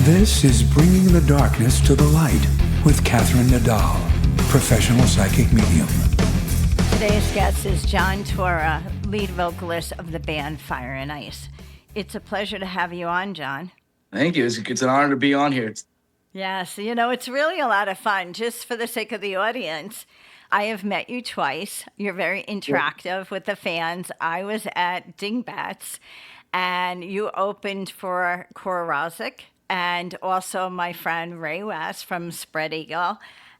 This is Bringing the Darkness to the Light with Catherine Nadal, professional psychic medium. Today's guest is John Torra, lead vocalist of the band Fire and Ice. It's a pleasure to have you on, John. Thank you. It's an honor to be on here. Yes, it's really a lot of fun. Just for the sake of the audience, I have met you twice. You're very interactive with the fans. I was at Dingbats, and you opened for Cora Rosick and also my friend Ray West from Spread Eagle.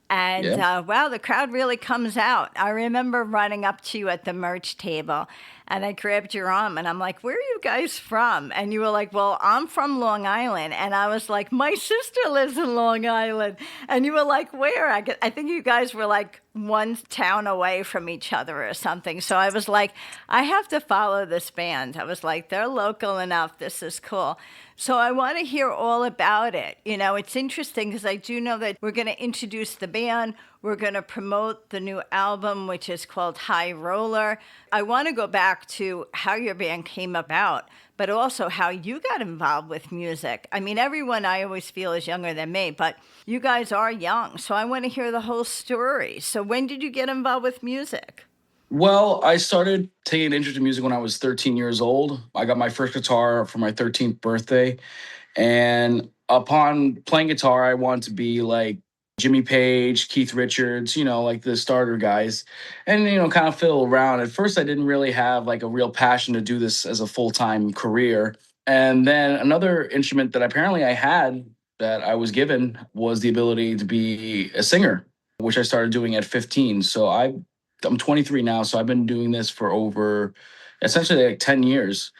And wow, the crowd really comes out. I remember running up to you at the merch table, and I grabbed your arm, and I'm like, "Where are you guys from?" And you were like, "Well, I'm from Long Island." And I was like, "My sister lives in Long Island." And you were like, "Where?" I think you guys were like one town away from each other or something. So I was like, I have to follow this band. I was like, they're local enough. This is cool. So I want to hear all about it. It's interesting because I do know that we're going to introduce the band. We're going to promote the new album, which is called High Roller. I want to go back to how your band came about, but also how you got involved with music. I mean, everyone I always feel is younger than me, but you guys are young. So I want to hear the whole story. So when did you get involved with music? Well, I started taking an interest in music when I was 13 years old. I got my first guitar for my 13th birthday. And upon playing guitar, I wanted to be like Jimmy Page, Keith Richards, like the starter guys, and, kind of fiddle around. At first, I didn't really have like a real passion to do this as a full-time career. And then another instrument that apparently I had that I was given was the ability to be a singer, which I started doing at 15. So I'm 23 now, so I've been doing this for over essentially like 10 years.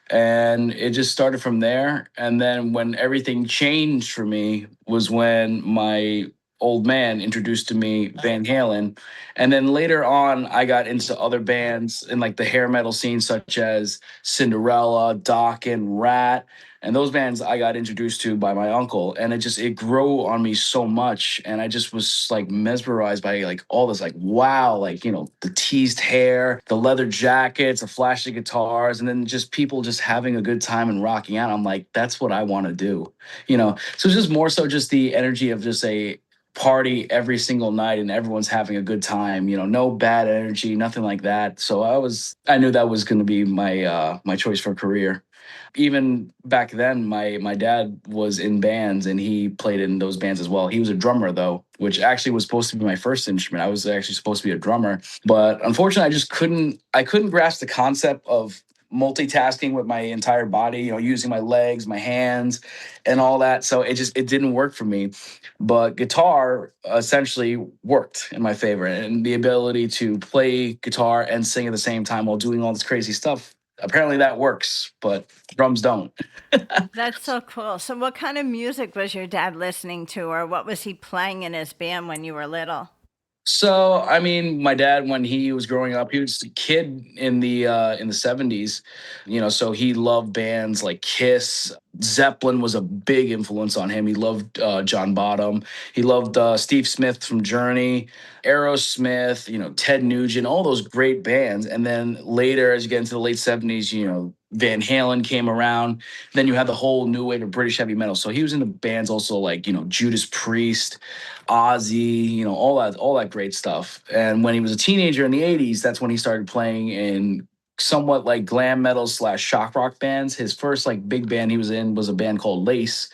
And it just started from there. And then when everything changed for me was when my old man introduced to me Van Halen. And then later on, I got into other bands in like the hair metal scene, such as Cinderella, Dokken, Rat. And those bands I got introduced to by my uncle. And it grew on me so much. And I just was like mesmerized by like all this, like, wow, like, the teased hair, the leather jackets, the flashy guitars, and then just people just having a good time and rocking out. I'm like, that's what I want to do, So it's just more so just the energy of just a party every single night and everyone's having a good time, no bad energy, nothing like that. So I knew that was going to be my choice for a career. Even back then, my dad was in bands and he played in those bands as well. He was a drummer though, which actually was supposed to be my first instrument. I was actually supposed to be a drummer, but unfortunately I couldn't grasp the concept of multitasking with my entire body, using my legs, my hands, and all that. So it didn't work for me. But guitar essentially worked in my favor, and the ability to play guitar and sing at the same time while doing all this crazy stuff. Apparently that works, but drums don't. That's so cool. So what kind of music was your dad listening to, or what was he playing in his band when you were little? So, I mean, my dad, when he was growing up, he was a kid in the 70s, so he loved bands like Kiss. Zeppelin was a big influence on him. He loved John Bonham. He loved Steve Smith from Journey, Aerosmith, Ted Nugent, all those great bands. And then later, as you get into the late 70s, Van Halen came around. Then you had the whole new wave of British heavy metal. So he was in the bands also like, Judas Priest, Ozzy, all that great stuff. And when he was a teenager in the 80s, that's when he started playing in somewhat like glam metal / shock rock bands. His first like big band he was in was a band called Lace,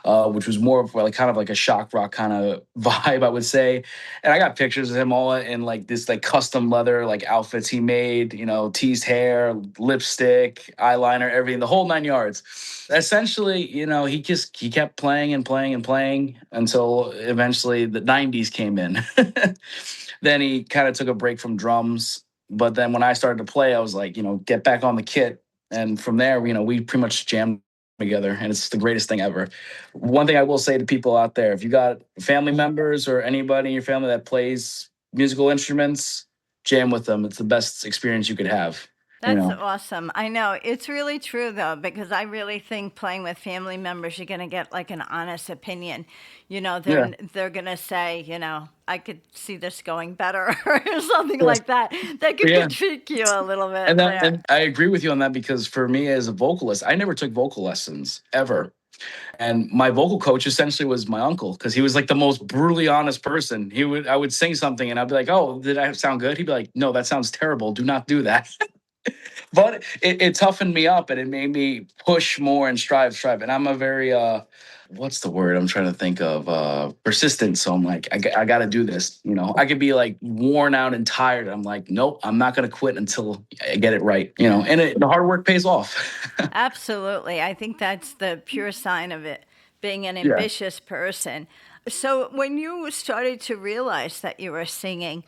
which was more of like kind of like a shock rock kind of vibe, I would say. And I got pictures of him all in like this like custom leather like outfits he made, teased hair, lipstick, eyeliner, everything, the whole 9 yards. Essentially, he kept playing and playing and playing until eventually the 90s came in. Then he kind of took a break from drums. But then when I started to play, I was like, get back on the kit. And from there, we pretty much jammed together. And it's the greatest thing ever. One thing I will say to people out there, if you got family members or anybody in your family that plays musical instruments, jam with them. It's the best experience you could have. That's awesome. I know. It's really true, though, because I really think playing with family members, you're going to get like an honest opinion. They're going to say, I could see this going better or something like that. They could critique you a little bit. And I agree with you on that because for me as a vocalist, I never took vocal lessons ever. And my vocal coach essentially was my uncle because he was like the most brutally honest person. I would sing something and I'd be like, "Oh, did I sound good?" He'd be like, "No, that sounds terrible. Do not do that." But it toughened me up and it made me push more and strive. And I'm a very what's the word I'm trying to think of? Persistent. So I'm like, I got to do this. You know, I could be like worn out and tired. I'm like, nope, I'm not going to quit until I get it right. You know, and the hard work pays off. Absolutely. I think that's the pure sign of it, being an Yeah. ambitious person. So when you started to realize that you were singing,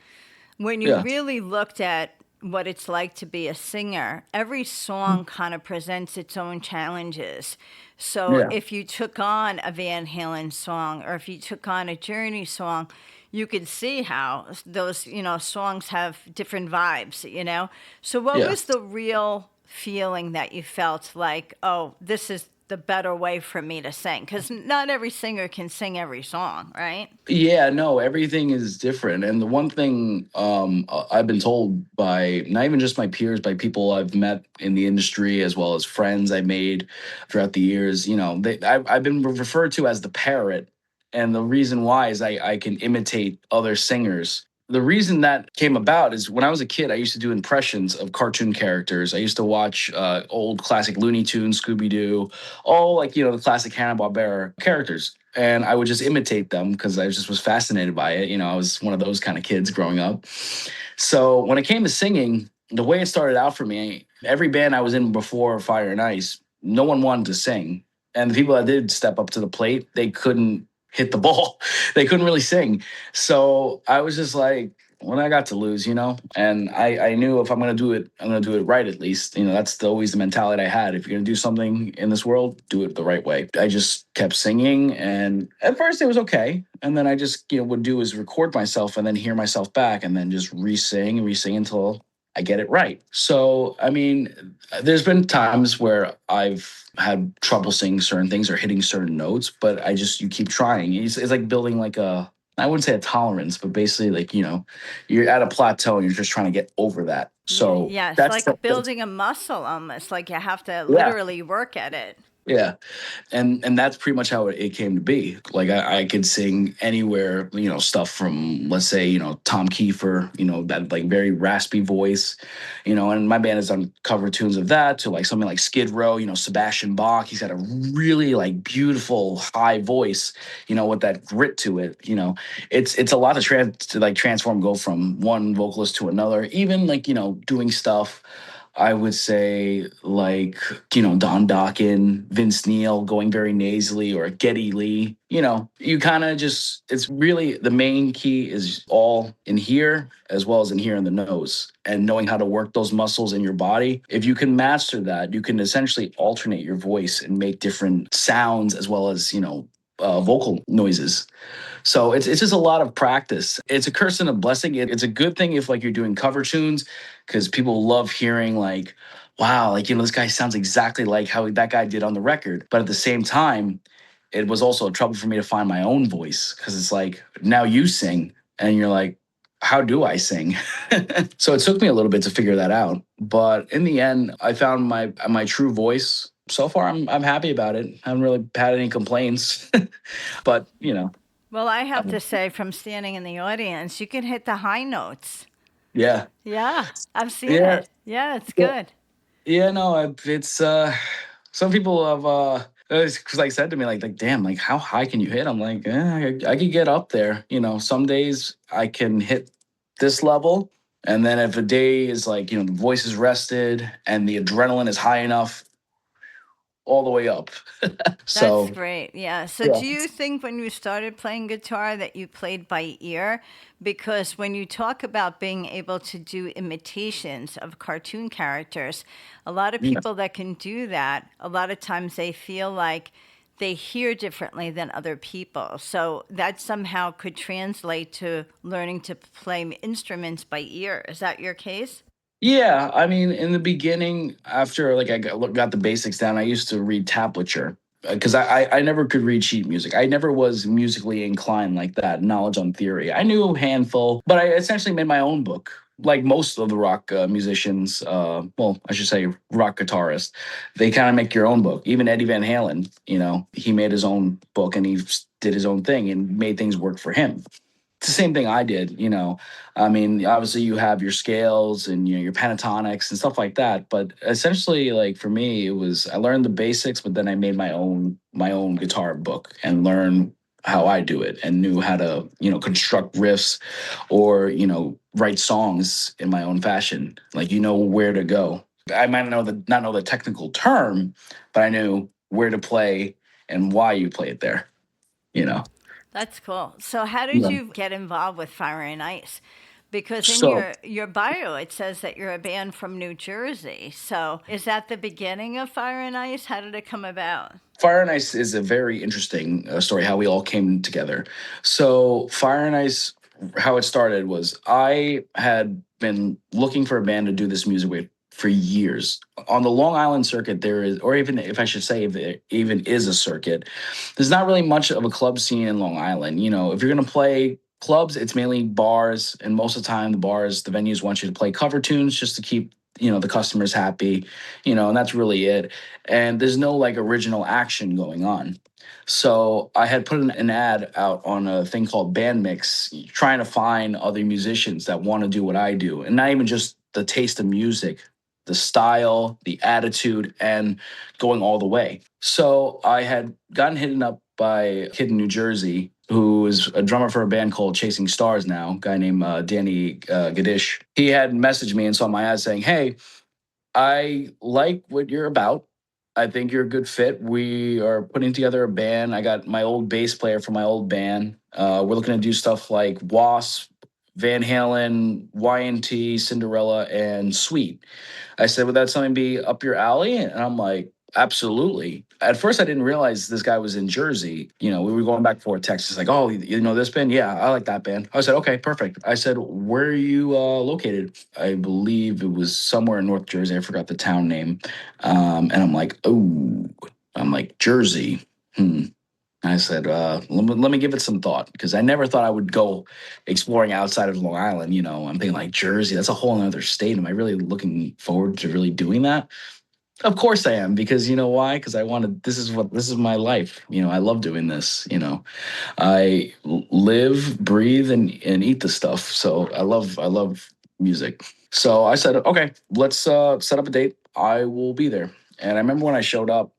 when you Yeah. really looked at what it's like to be a singer, every song kind of presents its own challenges. So Yeah. if you took on a Van Halen song or if you took on a Journey song, you could see how those, songs have different vibes, you know? So what Yeah. was the real feeling that you felt like, oh, this is the better way for me to sing? Because not every singer can sing every song, right? Yeah, no, everything is different. And the one thing I've been told by not even just my peers, by people I've met in the industry, as well as friends I made throughout the years, I've been referred to as the parrot. And the reason why is I can imitate other singers. The reason that came about is when I was a kid, I used to do impressions of cartoon characters. I used to watch old classic Looney Tunes, Scooby Doo, all like, the classic Hanna-Barbera characters. And I would just imitate them because I just was fascinated by it. You know, I was one of those kind of kids growing up. So when it came to singing, the way it started out for me, every band I was in before Fire and Ice, no one wanted to sing. And the people that did step up to the plate, they couldn't hit the ball. They couldn't really sing. So I was just like, when I got to lose, and I knew if I'm going to do it, I'm going to do it right at least. That's always the mentality I had. If you're going to do something in this world, do it the right way. I just kept singing, and at first it was okay. And then I just, would do is record myself and then hear myself back and then just re-sing until I get it right. So, I mean, there's been times where I've had trouble singing certain things or hitting certain notes, but you keep trying. It's like building like I wouldn't say a tolerance, but basically like, you're at a plateau and you're just trying to get over that. So Yeah, it's that's, like building a muscle almost, like you have to yeah, literally work at it. yeah. And that's pretty much how it came to be. Like I could sing anywhere, stuff from, let's say, Tom Kiefer, that like very raspy voice, and my band has done cover tunes of that to like something like Skid Row, Sebastian Bach. He's got a really like beautiful high voice, with that grit to it. It's a lot to transform, go from one vocalist to another, even like, doing stuff. I would say like, Don Dokken, Vince Neil going very nasally, or Geddy Lee. You kind of it's really the main key is all in here as well as in here in the nose, and knowing how to work those muscles in your body. If you can master that, you can essentially alternate your voice and make different sounds as well as, vocal noises. So it's just a lot of practice. It's a curse and a blessing. It's a good thing if like you're doing cover tunes, because people love hearing like, wow, like, this guy sounds exactly like how that guy did on the record. But at the same time, it was also a trouble for me to find my own voice, because it's like, now you sing and you're like, how do I sing? So it took me a little bit to figure that out. But in the end, I found my true voice. So far, I'm happy about it. I haven't really had any complaints. But, Well, I have to say, from standing in the audience, you can hit the high notes. yeah. Yeah, I've seen Yeah. it. Yeah, it's Yeah. good. Yeah, no, it's some people have because like said to me like damn, like how high can you hit? I'm like, I could get up there. Some days I can hit this level, and then if a day is like, the voice is rested and the adrenaline is high enough, all the way up. That's So great. Yeah. So, yeah. do you think when you started playing guitar that you played by ear? Because when you talk about being able to do imitations of cartoon characters, a lot of Yeah. people that can do that, a lot of times they feel like they hear differently than other people. So, that somehow could translate to learning to play instruments by ear. Is that your case? Yeah, I mean, in the beginning, after like I got the basics down, I used to read tablature because I never could read sheet music. I never was musically inclined like that, knowledge on theory. I knew a handful, but I essentially made my own book. like most of the rock musicians, well, I should say rock guitarists, they kind of make your own book. Even Eddie Van Halen, he made his own book and he did his own thing and made things work for him. It's the same thing I did. I mean, obviously you have your scales and your pentatonics and stuff like that, but essentially, like for me, it was I learned the basics, but then I made my own guitar book and learned how I do it and knew how to construct riffs or write songs in my own fashion. Like where to go. I might not know the technical term, but I knew where to play and why you play it there. You know. That's cool. So how did Yeah. you get involved with Fire and Ice? Because in So your bio it says that you're a band from New Jersey. So is that the beginning of Fire and Ice? How did it come about? Fire and Ice is a very interesting story, how we all came together. So Fire and Ice, how it started was I had been looking for a band to do this music with for years. On the Long Island circuit, there is, or even if I should say, if there even is a circuit, there's not really much of a club scene in Long Island. If you're going to play clubs, it's mainly bars. And most of the time, the venues want you to play cover tunes just to keep, the customers happy, and that's really it. And there's no like original action going on. So I had put an ad out on a thing called Band Mix, trying to find other musicians that want to do what I do, and not even just the taste of music, the style, the attitude, and going all the way. So I had gotten hit up by a kid in New Jersey who is a drummer for a band called Chasing Stars now, a guy named Danny Gadish. He had messaged me and saw my ad saying, "Hey, I like what you're about. I think you're a good fit. We are putting together a band. I got my old bass player from my old band. We're looking to do stuff like Wasp, Van Halen, Y&T, Cinderella, and Sweet." I said, "Would that something be up your alley?" And I'm like, "Absolutely." At first, I didn't realize this guy was in Jersey. We were going back and forth texts. Like, "Oh, you know this band? Yeah, I like that band." I said, "Okay, perfect." I said, "Where are you located?" I believe it was somewhere in North Jersey. I forgot the town name. And I'm like, "Oh," I'm like, "Jersey. Hmm." I said, let me give it some thought because I never thought I would go exploring outside of Long Island. I'm thinking like Jersey, that's a whole other state. Am I really looking forward to really doing that? Of course I am, because you know why? Because this is my life. I love doing this. I live, breathe, and eat the stuff. So I love music. So I said, okay, let's set up a date. I will be there. And I remember when I showed up,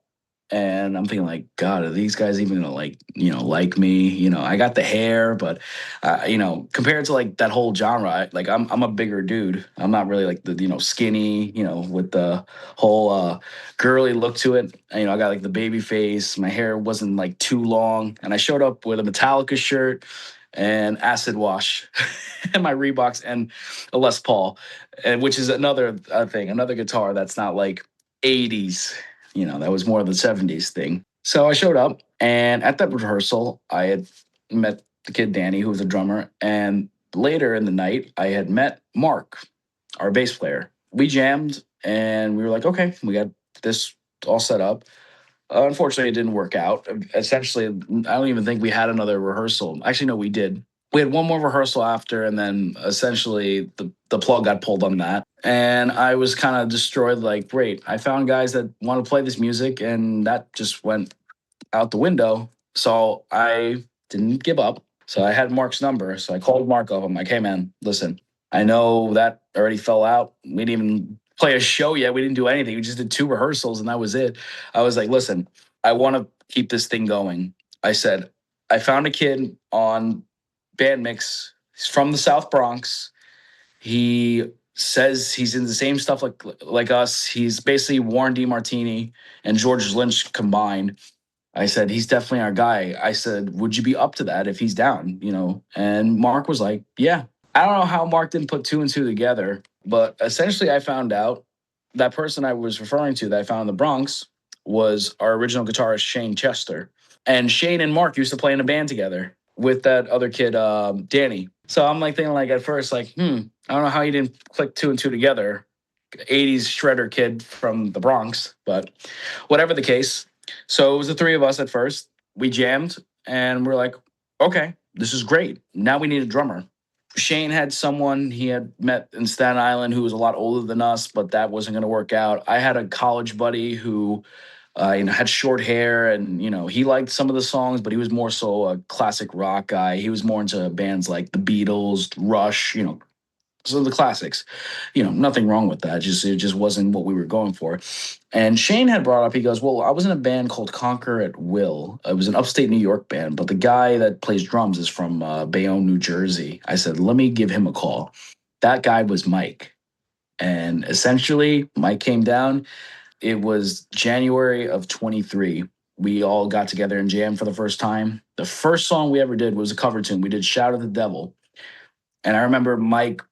and I'm thinking like, God, are these guys even gonna like me? I got the hair, but compared to like that whole genre, I'm a bigger dude. I'm not really like the skinny, with the whole girly look to it. I got like the baby face. My hair wasn't like too long, and I showed up with a Metallica shirt and acid wash, and my Reeboks and a Les Paul, and which is another thing, another guitar that's not like 80s. That was more of the 70s thing. So I showed up, and at that rehearsal, I had met the kid Danny, who was a drummer. And later in the night, I had met Mark, our bass player. We jammed, and we were like, okay, we got this all set up. Unfortunately, it didn't work out. Essentially, I don't even think we had another rehearsal. Actually, no, we did. We had one more rehearsal after, and then essentially the plug got pulled on that. And I was kind of destroyed. Like, great, I found guys that want to play this music, and that just went out the window. So I didn't give up. So I had Mark's number. So I called Mark up. I'm like, "Hey, man, listen, I know that already fell out. We didn't even play a show yet. We didn't do anything. We just did 2 rehearsals, and that was it." I was like, "Listen, I want to keep this thing going." I said, "I found a kid on Band Mix. He's from the South Bronx. He says he's in the same stuff like us. He's basically Warren DeMartini and George Lynch combined." I said, "He's definitely our guy." I said, "Would you be up to that if he's down?" And Mark was like, "Yeah." I don't know how Mark didn't put 2 and 2 together, but essentially I found out that person I was referring to that I found in the Bronx was our original guitarist, Shane Chester. And Shane and Mark used to play in a band together with that other kid, Danny. So I'm like thinking like at first, like, I don't know how you didn't click 2 and 2 together. 80s shredder kid from the Bronx, but whatever the case. So it was the 3 of us at first. We jammed and we're like, okay, this is great. Now we need a drummer. Shane had someone he had met in Staten Island who was a lot older than us, but that wasn't going to work out. I had a college buddy who, had short hair, and he liked some of the songs, but he was more so a classic rock guy. He was more into bands like the Beatles, Rush, so the classics. Nothing wrong with that. Just it just wasn't what we were going for. And Shane had brought up, he goes, "Well, I was in a band called Conquer at Will. It was an upstate New York band, but the guy that plays drums is from Bayonne, New Jersey." I said, "Let me give him a call." That guy was Mike. And essentially, Mike came down. It was January of 23. We all got together and jammed for the first time. The first song we ever did was a cover tune. We did Shout at the Devil. And I remember Mike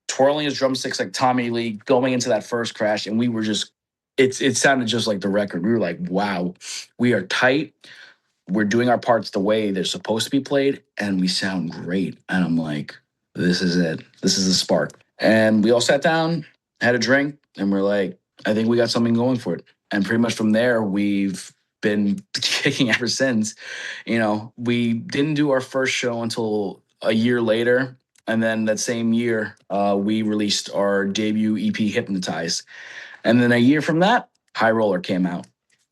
twirling his drumsticks like Tommy Lee going into that first crash, and we were just it sounded just like the record. We were like, wow, we are tight. We're doing our parts the way they're supposed to be played, and we sound great. And I'm like, this is it. This is the spark. And we all sat down, had a drink, and we're like, I think we got something going for it. And pretty much from there, we've been kicking ever since. We didn't do our first show until a year later. And then that same year, we released our debut EP, Hypnotize. And then a year from that, High Roller came out.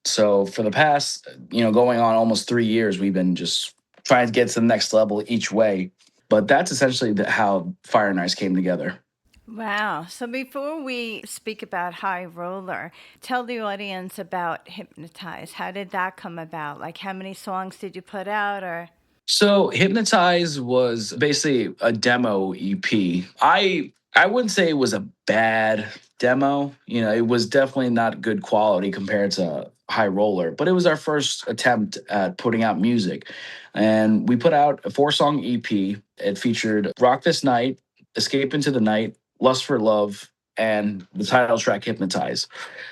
So for the past, going on almost 3 years, we've been just trying to get to the next level each way. But that's essentially how Fire and Ice came together. Wow. So before we speak about High Roller, tell the audience about Hypnotize. How did that come about? Like, how many songs did you put out, or? So Hypnotize was basically a demo EP. I wouldn't say it was a bad demo. It was definitely not good quality compared to High Roller, but it was our first attempt at putting out music. And we put out a 4-song EP. It featured Rock This Night, Escape Into the Night, Lust for Love, and the title track Hypnotize.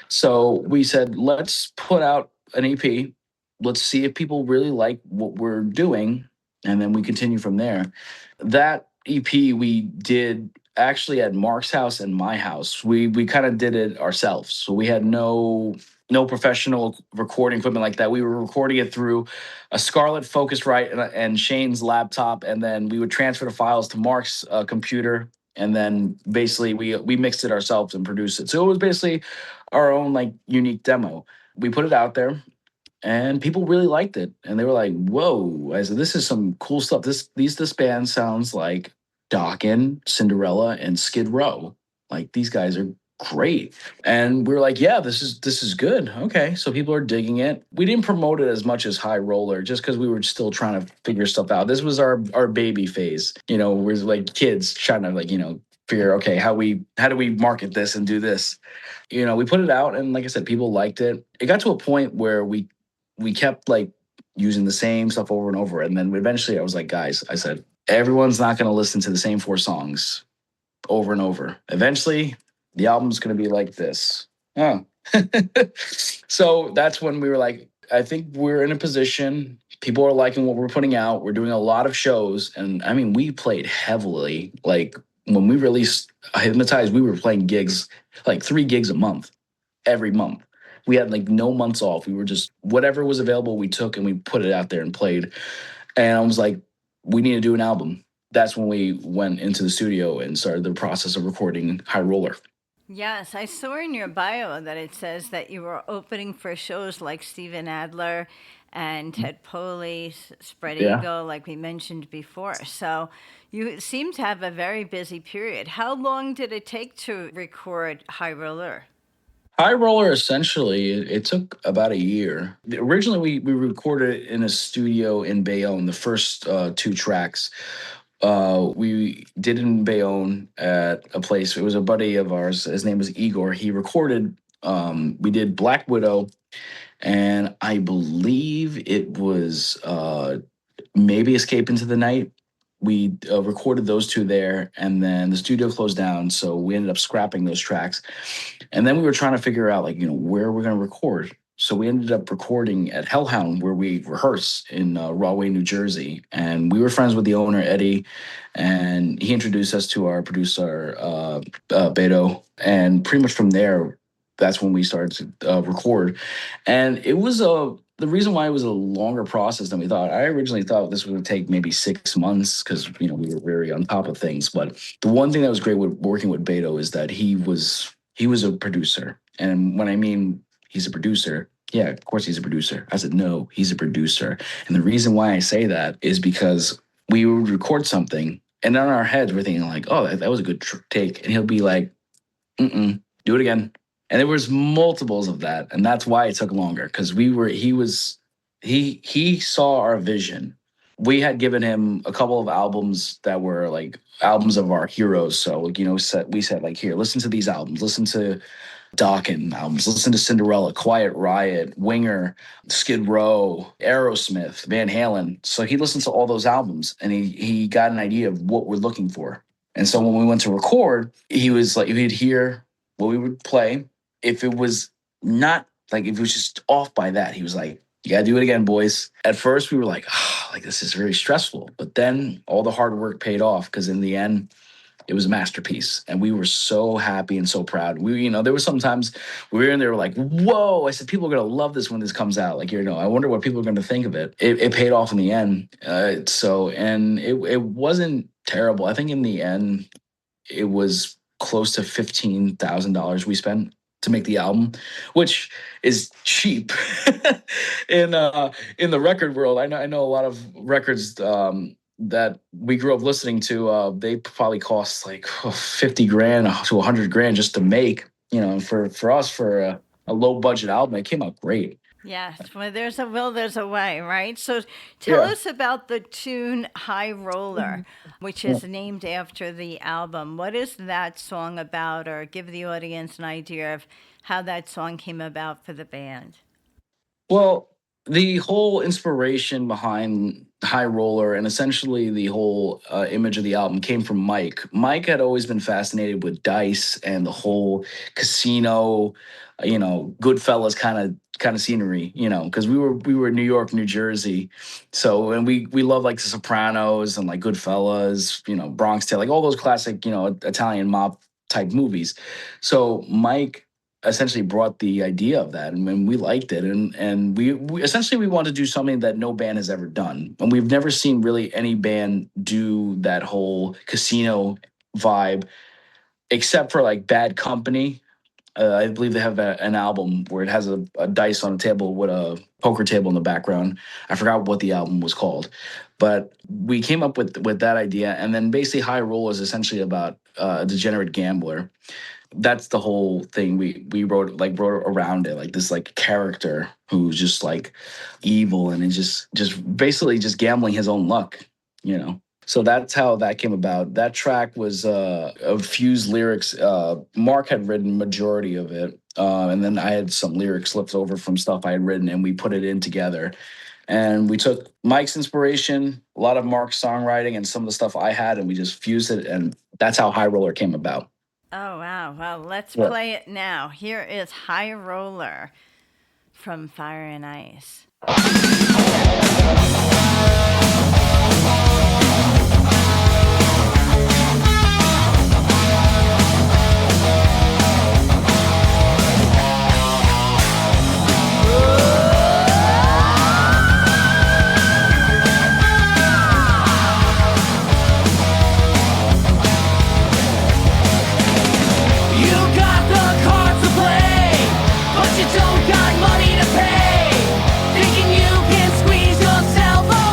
So we said, let's put out an EP. Let's see if people really like what we're doing, and then we continue from there. That EP we did actually at Mark's house and my house. We kind of did it ourselves. So we had no professional recording equipment like that. We were recording it through a Scarlett Focusrite and Shane's laptop, and then we would transfer the files to Mark's computer, and then basically we mixed it ourselves and produced it. So it was basically our own unique demo. We put it out there, and people really liked it. And they were like, whoa. I said, this is some cool stuff. This band sounds like Dokken, Cinderella, and Skid Row. Like, these guys are great. And we were like, yeah, this is good. Okay, so people are digging it. We didn't promote it as much as High Roller just because we were still trying to figure stuff out. This was our baby phase. We're like kids trying to figure, okay, how do we market this and do this? We put it out, and like I said, people liked it. It got to a point where we kept using the same stuff over and over. And then eventually I was like, guys, I said, everyone's not going to listen to the same 4 songs over and over. Eventually the album's going to be like this. Oh. So that's when we were like, I think we're in a position. People are liking what we're putting out. We're doing a lot of shows. And I mean, we played heavily. Like, when we released Hypnotize, we were playing gigs, 3 gigs a month, every month. We had no months off. We were just, whatever was available, we took and we put it out there and played. And I was like, we need to do an album. That's when we went into the studio and started the process of recording High Roller. Yes, I saw in your bio that it says that you were opening for shows like Steven Adler and Ted Poley, Spread Eagle, like we mentioned before. So you seem to have a very busy period. How long did it take to record High Roller? High Roller, essentially, it took about a year. Originally, we recorded it in a studio in Bayonne, the first 2 tracks. We did it in Bayonne at a place. It was a buddy of ours. His name was Igor. He recorded, we did Black Widow, and I believe it was maybe Escape Into the Night. We recorded those 2 there, and then the studio closed down, so we ended up scrapping those tracks. And then we were trying to figure out, where we're going to record. So we ended up recording at Hellhound, where we rehearse in Rahway, New Jersey. And we were friends with the owner, Eddie, and he introduced us to our producer, Beto. And pretty much from there, that's when we started to record. And it was The reason why it was a longer process than we thought, I originally thought this would take maybe 6 months because, we were very on top of things. But the one thing that was great with working with Beto is that he was a producer. And when I mean he's a producer, yeah, of course he's a producer. I said, no, he's a producer. And the reason why I say that is because we would record something and in our heads we're thinking like, oh, that was a good take. And he'll be like, do it again. And there was multiples of that. And that's why it took longer because he saw our vision. We had given him a couple of albums that were like albums of our heroes. So, we said like, here, listen to these albums. Listen to Dokken albums. Listen to Cinderella, Quiet Riot, Winger, Skid Row, Aerosmith, Van Halen. So he listened to all those albums and he got an idea of what we're looking for. And so when we went to record, he was like, he'd hear what we would play. If it was not like, if it was just off by that, he was like, you got to do it again, boys. At first we were like, this is very stressful. But then all the hard work paid off because in the end, it was a masterpiece. And we were so happy and so proud. There were sometimes we were in there like, whoa, I said, people are going to love this when this comes out. Like, I wonder what people are going to think of it. It paid off in the end. And it wasn't terrible. I think in the end, it was close to $15,000 we spent to make the album, which is cheap in the record world. I know a lot of records that we grew up listening to. They probably cost like 50 grand to 100 grand just to make. For us, for a low budget album, it came out great. Yes, well, there's a will, there's a way, right? So tell us about the tune High Roller, which is named after the album. What is that song about, or give the audience an idea of how that song came about for the band? Well, the whole inspiration behind High Roller and essentially the whole image of the album came from Mike. Mike had always been fascinated with dice and the whole casino, Goodfellas kind of scenery, because we were New York, New Jersey. So, and we love like The Sopranos and like Goodfellas, Bronx Tale, like all those classic, Italian mob type movies. So Mike essentially brought the idea of that, and we liked it, and we essentially wanted to do something that no band has ever done, and we've never seen really any band do that whole casino vibe, except for like Bad Company. I believe they have an album where it has a dice on a table with a poker table in the background. I forgot what the album was called, but we came up with that idea, and then basically High Roller is essentially about a degenerate gambler. That's the whole thing we wrote around it, like this like character who's just like evil and is just basically just gambling his own luck, So that's how that came about. That track was a fused lyrics. Mark had written majority of it, and then I had some lyrics left over from stuff I had written, and we put it in together. And we took Mike's inspiration, a lot of Mark's songwriting, and some of the stuff I had, and we just fused it, and that's how High Roller came about. Oh, wow. Well, let's play it now. Here is High Roller from Fire and Ice. You don't got money to pay, thinking you can squeeze yourself away.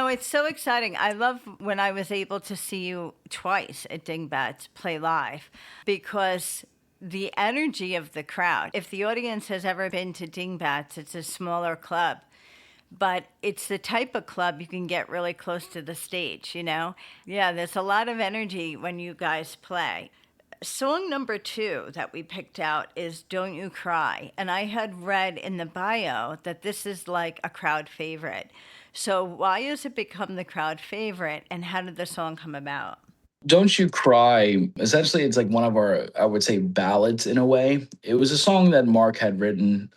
it's so exciting. I love when I was able to see you twice at Dingbats play live because the energy of the crowd. If the audience has ever been to Dingbats, it's a smaller club, but it's the type of club you can get really close to the stage, you know? Yeah, there's a lot of energy when you guys play. Song number 2 that we picked out is Don't You Cry. And I had read in the bio that this is like a crowd favorite. So why has it become the crowd favorite and how did the song come about? Don't You Cry, essentially, it's like one of our, I would say, ballads in a way. It was a song that Mark had written.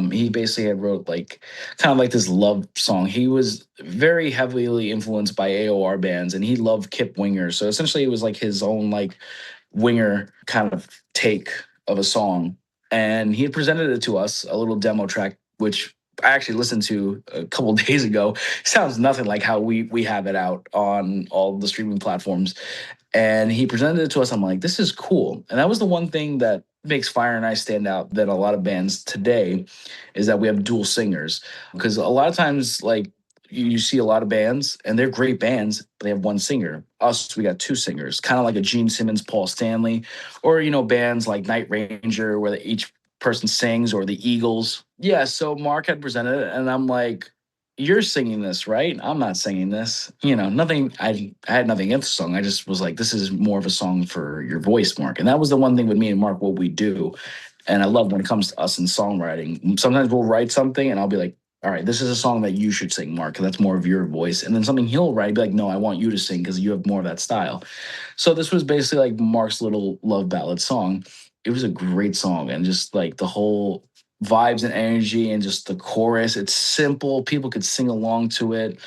He basically had wrote like kind of like this love song. He was very heavily influenced by AOR bands and he loved Kip Winger. So essentially, it was like his own like Winger kind of take of a song. And he had presented it to us, a little demo track, which I actually listened to a couple of days ago. Sounds nothing like how we have it out on all the streaming platforms. And he presented it to us. I'm like, this is cool. And that was the one thing that makes Fire and I stand out than a lot of bands today is that we have dual singers. Because a lot of times, like, you see a lot of bands and they're great bands, but they have one singer. Us, we got 2 singers, kind of like a Gene Simmons, Paul Stanley, or, you know, bands like Night Ranger where each person sings, or the Eagles. Yeah, so Mark had presented it and I'm like, you're singing this, right? I'm not singing this. You know, nothing, I had nothing against the song. I just was like, this is more of a song for your voice, Mark. And that was the one thing with me and Mark, what we do. And I love when it comes to us in songwriting. Sometimes we'll write something and I'll be like, all right, this is a song that you should sing, Mark, because that's more of your voice. And then something he'll write, be like, no, I want you to sing because you have more of that style. So this was basically like Mark's little love ballad song. It was a great song. And just like the whole vibes and energy and just the chorus, it's simple. People could sing along to it.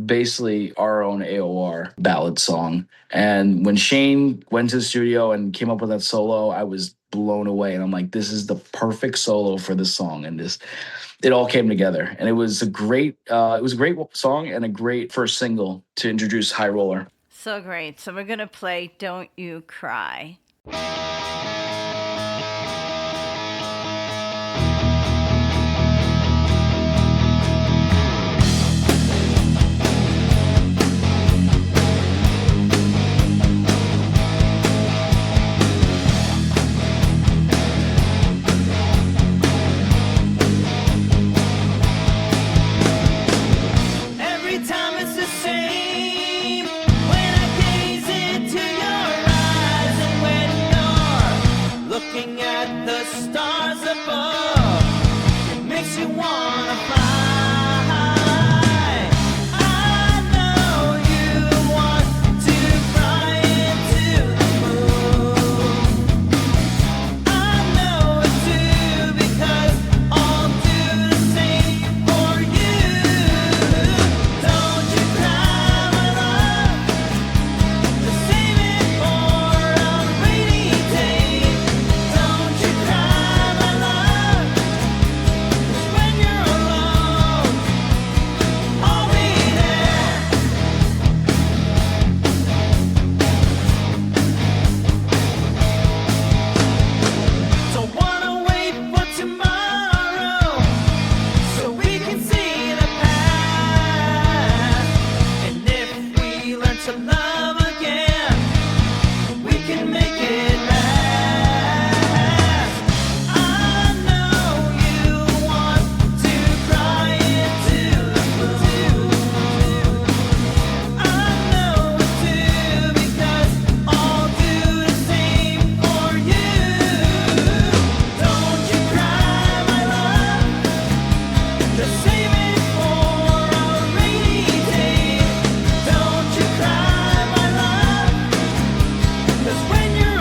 Basically our own AOR ballad song. And when Shane went to the studio and came up with that solo, I was blown away. And I'm like, this is the perfect solo for this song. And it all came together. And it was a great song and a great first single to introduce High Roller. So great. So we're going to play Don't You Cry. When you're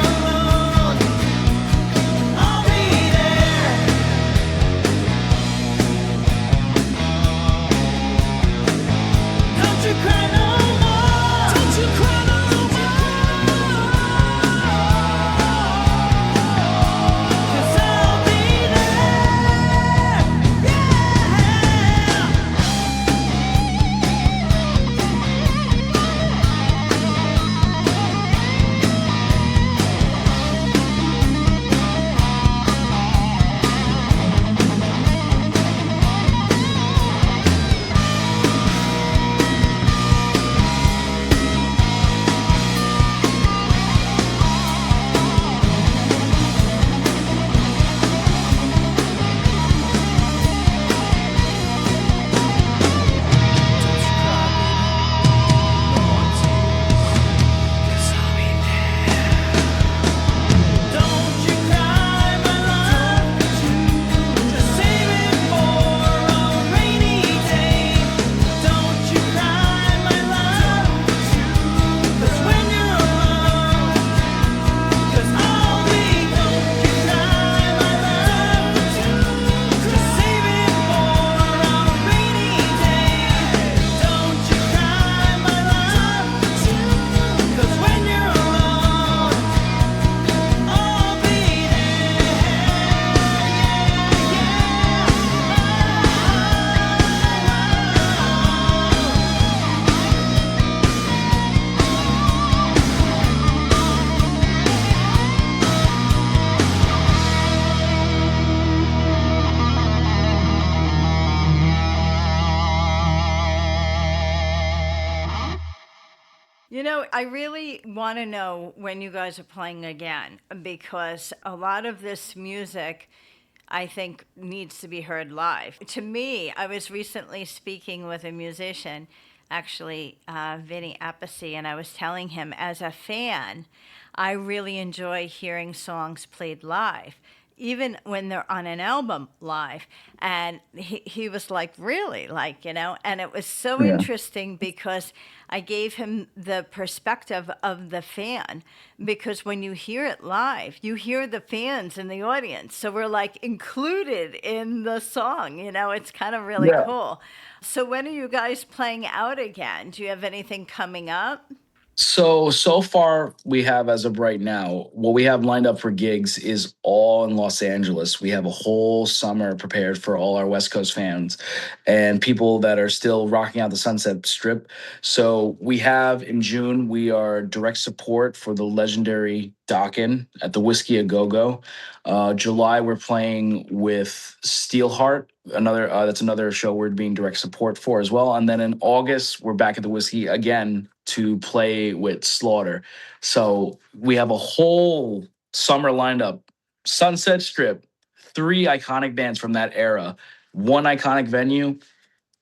I really want to know when you guys are playing again because a lot of this music I think needs to be heard live. To me, I was recently speaking with a musician, actually, Vinny Appice, and I was telling him as a fan, I really enjoy hearing songs played live, even when they're on an album live. And he was like, really? And it was so Yeah. interesting because I gave him the perspective of the fan. Because when you hear it live, you hear the fans in the audience. So we're like included in the song. It's kind of really Yeah. cool. So when are you guys playing out again? Do you have anything coming up? So far we have, as of right now, what we have lined up for gigs is all in Los Angeles. We have a whole summer prepared for all our West Coast fans and people that are still rocking out the Sunset Strip. So we have in June, we are direct support for the legendary Dokken at the Whiskey A Go Go. July, we're playing with Steelheart. That's another show we're being direct support for as well. And then in August, we're back at the Whiskey again to play with Slaughter. So we have a whole summer lined up. Sunset Strip, three iconic bands from that era, one iconic venue,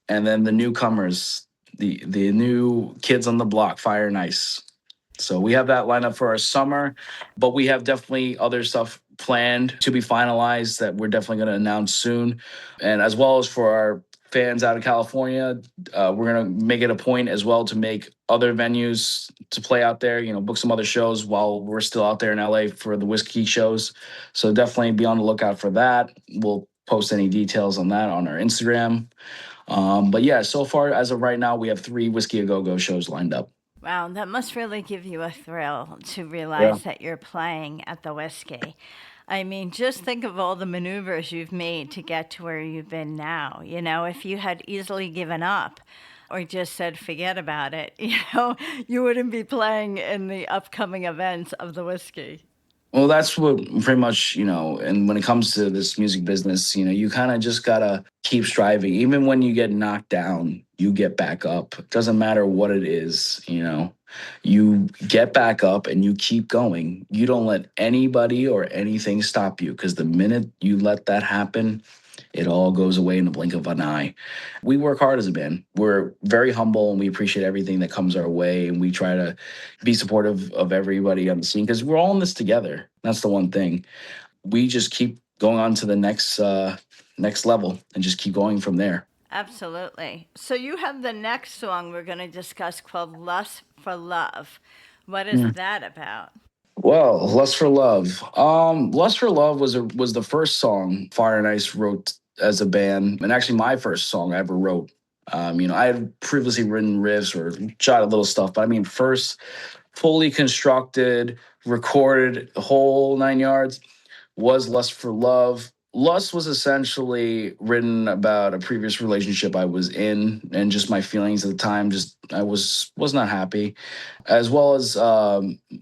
and then the newcomers, the new kids on the block, Fire and Ice. So we have that lineup for our summer, but we have definitely other stuff planned to be finalized that we're definitely going to announce soon. And as well as for our fans out of California, we're going to make it a point as well to make other venues to play out there, book some other shows while we're still out there in LA for the Whiskey shows. So definitely be on the lookout for that. We'll post any details on that on our Instagram. But yeah, so far as of right now, we have 3 Whiskey A Go Go shows lined up. Wow, that must really give you a thrill to Yeah. realize that you're playing at the Whiskey. I mean, just think of all the maneuvers you've made to get to where you've been now. If you had easily given up or just said, forget about it, you wouldn't be playing in the upcoming events of the Whiskey. Well, that's what pretty much, and when it comes to this music business, you kind of just gotta keep striving. Even when you get knocked down, you get back up. It doesn't matter what it is, you get back up and you keep going. You don't let anybody or anything stop you because the minute you let that happen, it all goes away in the blink of an eye. We work hard as a band. We're very humble and we appreciate everything that comes our way. And we try to be supportive of everybody on the scene because we're all in this together. That's the one thing. We just keep going on to the next level and just keep going from there. Absolutely. So you have the next song we're going to discuss called Lust for Love. What is that about? Well, Lust for Love. Lust for Love was the first song Fire and Ice wrote as a band, and actually my first song I ever wrote. I had previously written riffs or jotted little stuff, but I mean, first fully constructed, recorded, the whole 9 yards was Lust for Love. Lust was essentially written about a previous relationship I was in and just my feelings at the time. Just I was not happy, as well as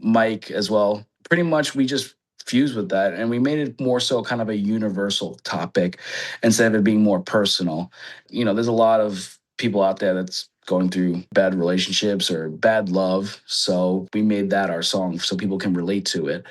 Mike as well. Pretty much we just fused with that and we made it more so kind of a universal topic instead of it being more personal. There's a lot of people out there that's going through bad relationships or bad love. So we made that our song so people can relate to it.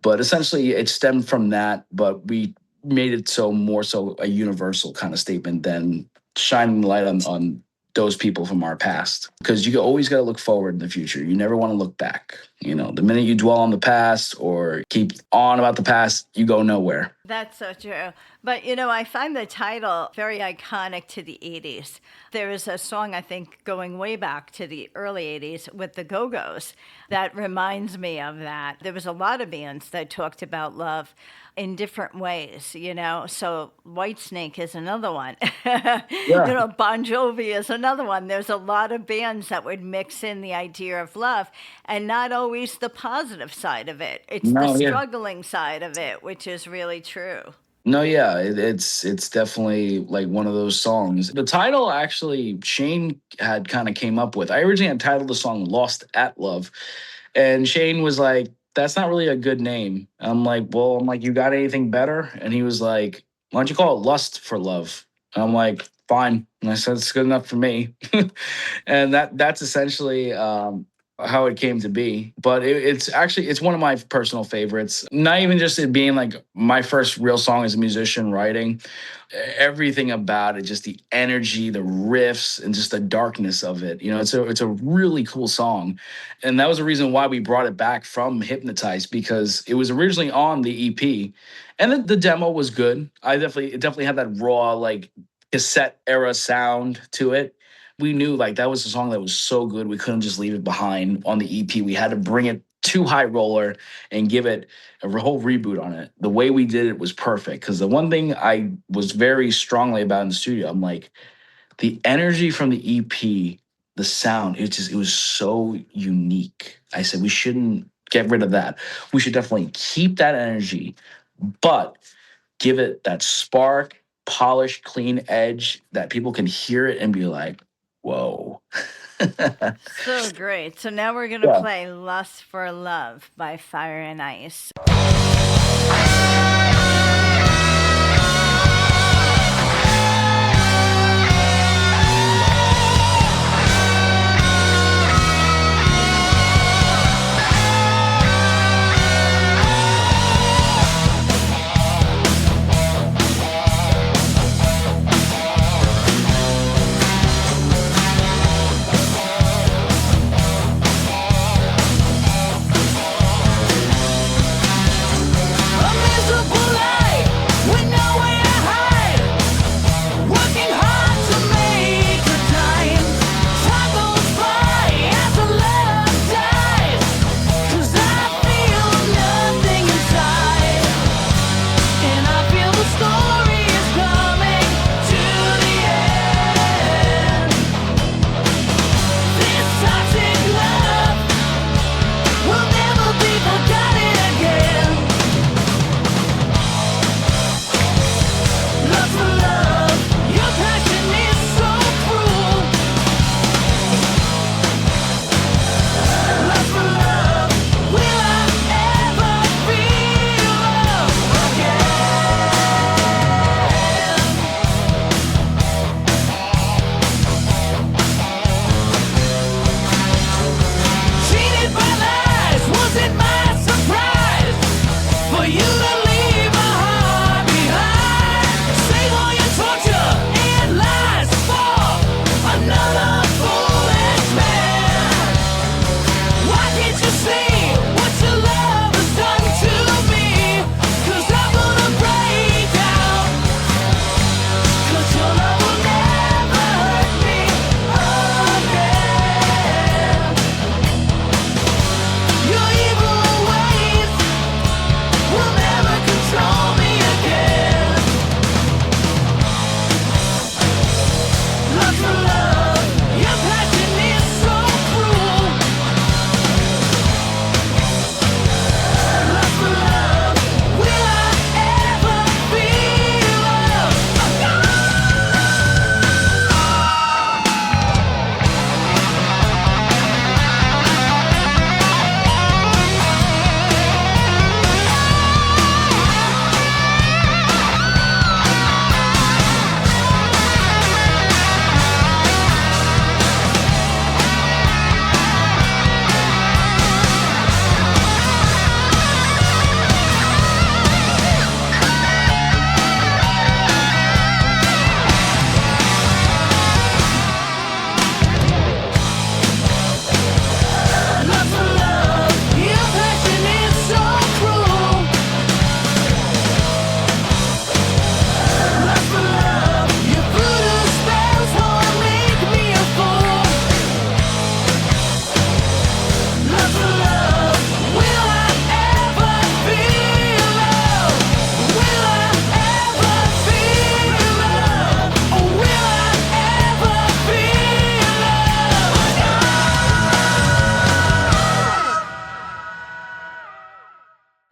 But essentially it stemmed from that, but we made it so more so a universal kind of statement than shining light on those people from our past. Because you always got to look forward in the future. You never want to look back. The minute you dwell on the past or keep on about the past, you go nowhere. That's so true. But, I find the title very iconic to the 80s. There is a song, I think, going way back to the early 80s with the Go-Go's that reminds me of that. There was a lot of bands that talked about love in different ways, So Whitesnake is another one. Yeah. Bon Jovi is another one. There's a lot of bands that would mix in the idea of love and not always the positive side of it. It's the No, yeah. struggling side of it, which is really true. No, yeah, it's definitely like one of those songs. The title actually Shane had kind of came up with. I originally had titled the song "Lost at Love," and Shane was like, "That's not really a good name." I'm like, "You got anything better?" And he was like, "Why don't you call it Lust for Love?" And I'm like, "Fine." And I said, "It's good enough for me." And that's essentially. how it came to be. But it's one of my personal favorites. Not even just it being like my first real song as a musician writing, everything about it, just the energy, the riffs, and just the darkness of it. It's a really cool song. And that was the reason why we brought it back from Hypnotize, because it was originally on the EP. And the demo was good. It definitely had that raw, like cassette era sound to it. We knew like that was a song that was so good we couldn't just leave it behind on the EP. We had to bring it to High Roller and give it a whole reboot on it. The way we did it was perfect, because the one thing I was very strongly about in the studio, I'm like, the energy from the EP, the sound, it was so unique. I said we shouldn't get rid of that. We should definitely keep that energy, but give it that spark, polished, clean edge that people can hear it and be like, whoa. So great. So now we're going to Yeah. play Lust for Love by Fire and Ice.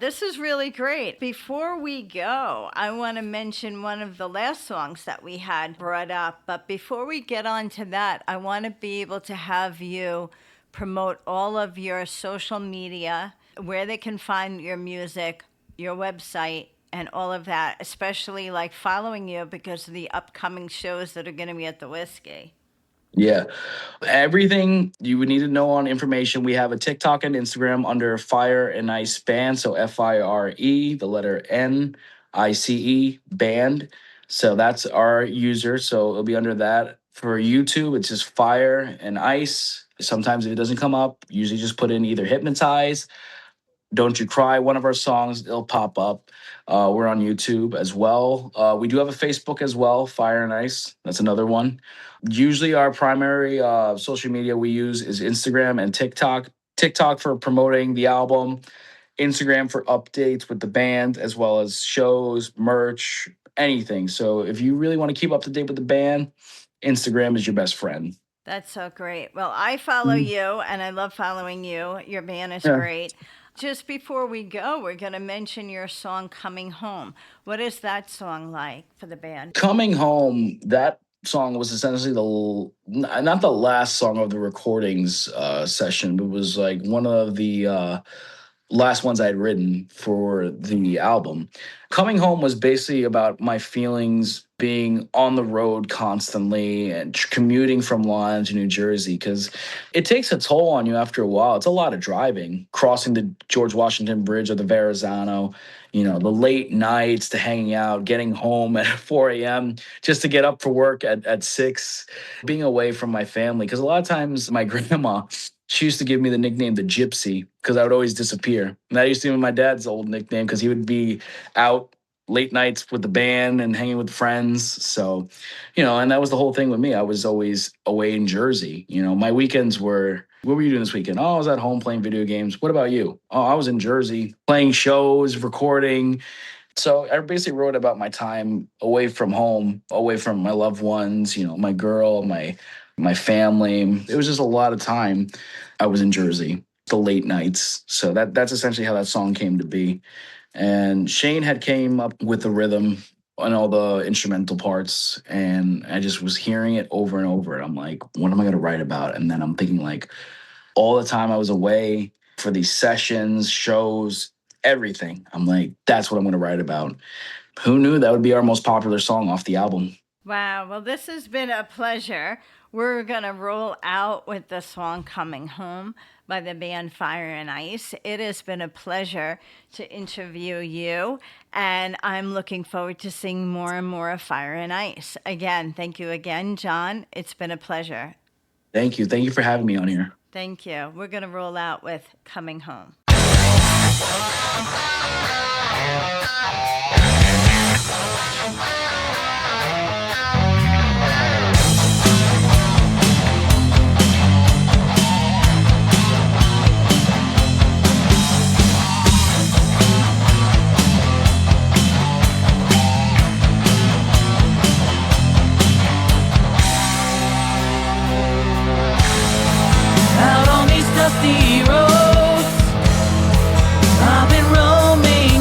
This is really great. Before we go, I want to mention one of the last songs that we had brought up. But before we get on to that, I want to be able to have you promote all of your social media, where they can find your music, your website, and all of that, especially like following you because of the upcoming shows that are going to be at the Whiskey. Yeah. Everything you would need to know on information. We have a TikTok and Instagram under Fire and Ice Band. So FIRE, the letter NICE band. So that's our user. So it'll be under that. For YouTube, it's just Fire and Ice. Sometimes if it doesn't come up, usually just put in either Hypnotize, Don't You Cry, one of our songs, it'll pop up. We're on YouTube as well. We do have a Facebook as well, Fire and Ice. That's another one. Usually, our primary social media we use is Instagram and TikTok. TikTok for promoting the album, Instagram for updates with the band, as well as shows, merch, anything. So, if you really want to keep up to date with the band, Instagram is your best friend. That's so great. Well, I follow Mm. you and I love following you. Your band is Yeah. great. Just before we go, we're going to mention your song Coming Home. What is that song like for the band? Coming Home, that song was essentially not the last song of the recordings session, but was like one of the last ones I had written for the album. Coming Home was basically about my feelings being on the road constantly and commuting from Long Island to New Jersey, because it takes a toll on you after a while. It's a lot of driving, crossing the George Washington Bridge or the Verrazano, the late nights, to hanging out, getting home at 4 a.m. just to get up for work at 6, being away from my family. Because a lot of times my grandma, she used to give me the nickname the Gypsy because I would always disappear. And that used to be my dad's old nickname because he would be out late nights with the band and hanging with friends. So, and that was the whole thing with me. I was always away in Jersey. My weekends were, what were you doing this weekend? Oh, I was at home playing video games. What about you? Oh, I was in Jersey playing shows, recording. So I basically wrote about my time away from home, away from my loved ones, my girl, my family. It was just a lot of time I was in Jersey, the late nights. So that's essentially how that song came to be. And Shane had came up with the rhythm and all the instrumental parts, and I just was hearing it over and over. And I'm like, what am I going to write about? And then I'm thinking, like, all the time I was away for these sessions, shows, everything. I'm like, that's what I'm going to write about. Who knew that would be our most popular song off the album? Wow. Well, this has been a pleasure. We're going to roll out with the song Coming Home by the band Fire and Ice. It has been a pleasure to interview you, and I'm looking forward to seeing more and more of Fire and Ice. Again, thank you again, John. It's been a pleasure. Thank you. Thank you for having me on here. Thank you. We're going to roll out with Coming Home. Out on these dusty roads, I've been roaming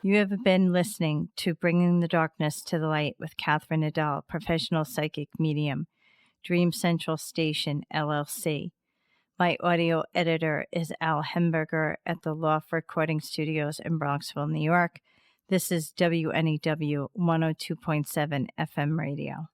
You have been listening to Bringing the Darkness to the Light with Catherine Nadal, professional psychic medium, Dream Central Station, LLC. My audio editor is Al Hemberger at the Loft Recording Studios in Bronxville, New York. This is WNEW 102.7 FM radio.